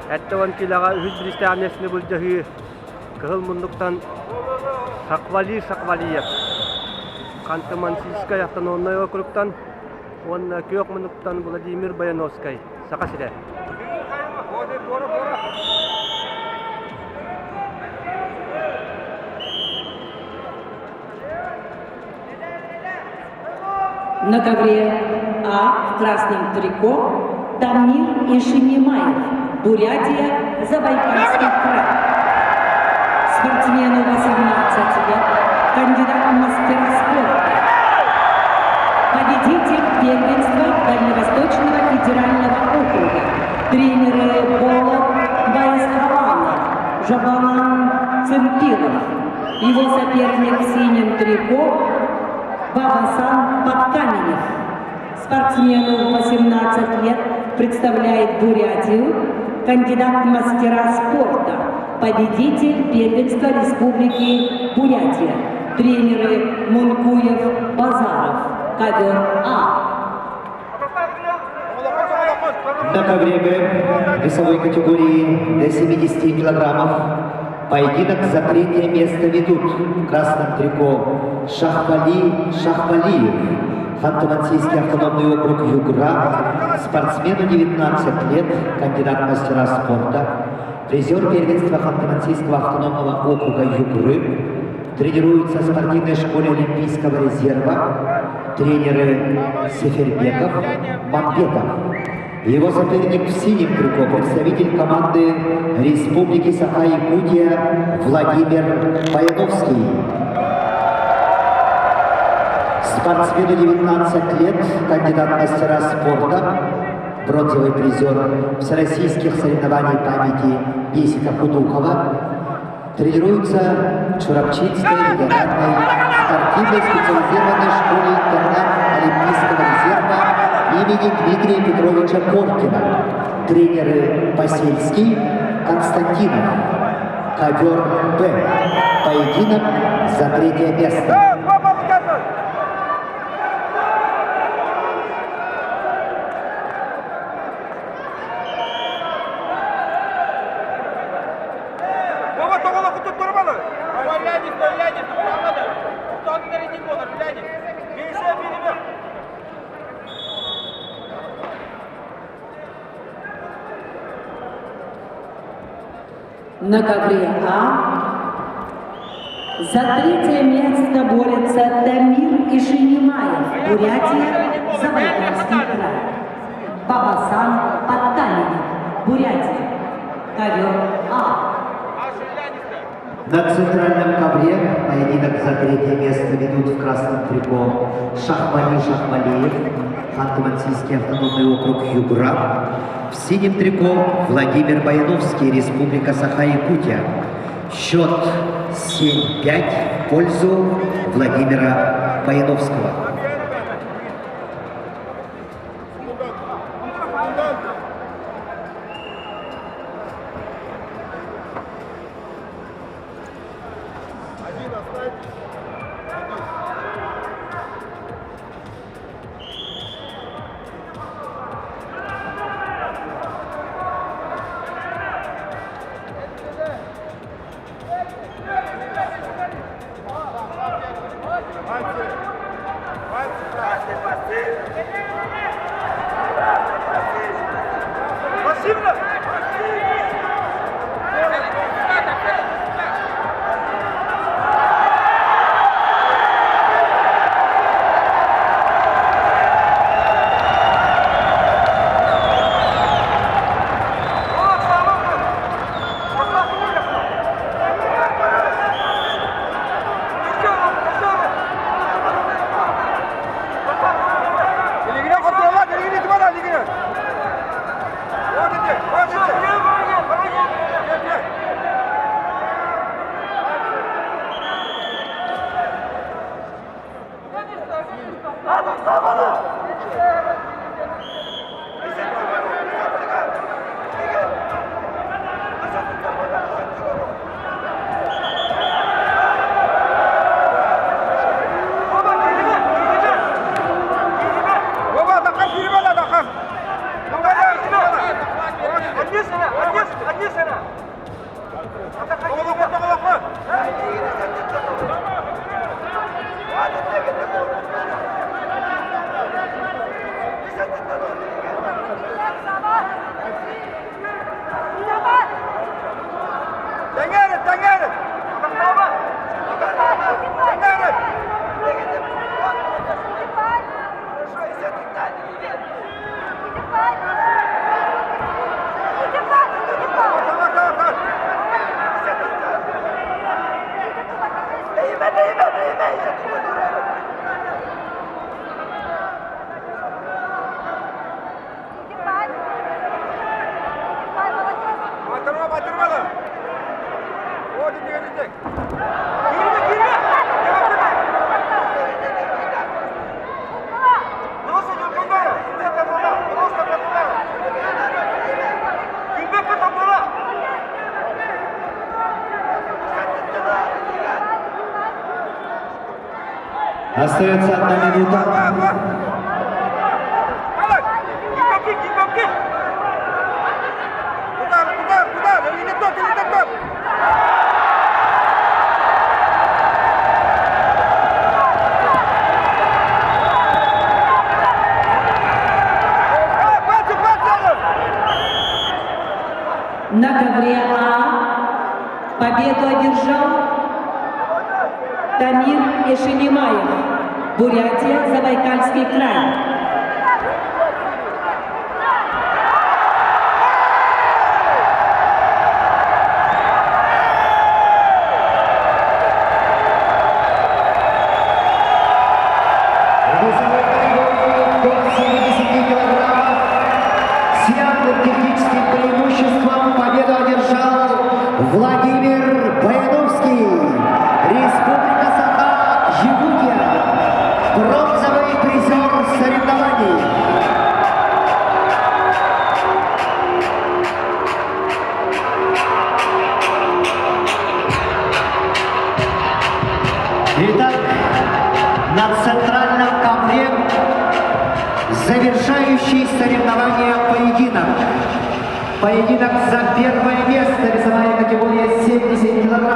Әттіған келаға үз білісті әмесіне бұл жағы кығыл мұндықтан Сақвалиев. Ханты-Мансийскай автономный округтан, он көк мұндықтан Владимир Баяновскай. Сақа сірі. На ковре А в красном трико Дамир Ишинимаев, Бурятия, Забайкальский край. Спортсмену 18 лет, кандидат в мастера спорта. Победитель первенства Дальневосточного федерального округа. Тренеры Пола Байсхалана, Жабалан Цемпилов. Его соперник в синем трико Бабасан Подкаменев. Спортсмену 18 лет, представляет Бурятию, кандидат в мастера спорта, победитель первенства Республики Бурятия, тренеры Мункуев, Базаров, ковер А. На ковре Б весовой категории до 70 килограммов поединок за третье место ведут в красном трико Шахвалиев, Ханты-Мансийский автономный округ Югра, спортсмену 19 лет, кандидат в мастера спорта, призер первенства Ханты-Мансийского автономного округа Югры, тренируется в спортивной школе Олимпийского резерва, тренеры Сефербеков, Мамбетов. Его соперник в синем трико, представитель команды Республики Саха-Якутия Владимир Баяновский. Спортсмену 19 лет, кандидат в мастера спорта, бронзовый призер всероссийских соревнований памяти Бесика Худухова, тренируется в Чурапчинской региональной спортивной специализированной школе-интернат Олимпийского резерва имени Дмитрия Петровича Коркина, тренеры Посельский, Константинов, ковер Б, поединок за третье место. На ковре А за третье место борется Дамир Ишинимаев, Бурятия, Забайкальский край. Бабасан Подкаменев, Бурятия, ковер А. На центральном ковре поединок за третье место ведут в красном трико Шахвалиев, Ханты-Мансийский автономный округ Югра, в синем трико Владимир Баяновский, Республика Саха-Якутия. Счет 7-5 в пользу Владимира Баяновского. Остается 1 минута. На ковре победу одержал Тамир Ишенимаев, Бурятия, Забайкальский край. До 70 килограммов с явным техническим преимуществом победу одержал Владимир Баяновский, Республика Саха, Якутия, бронзовый призер соревнований. Итак, на центральном ковре завершающий соревнования поединок. Поединок за первое место, весовая категория 70 килограмм.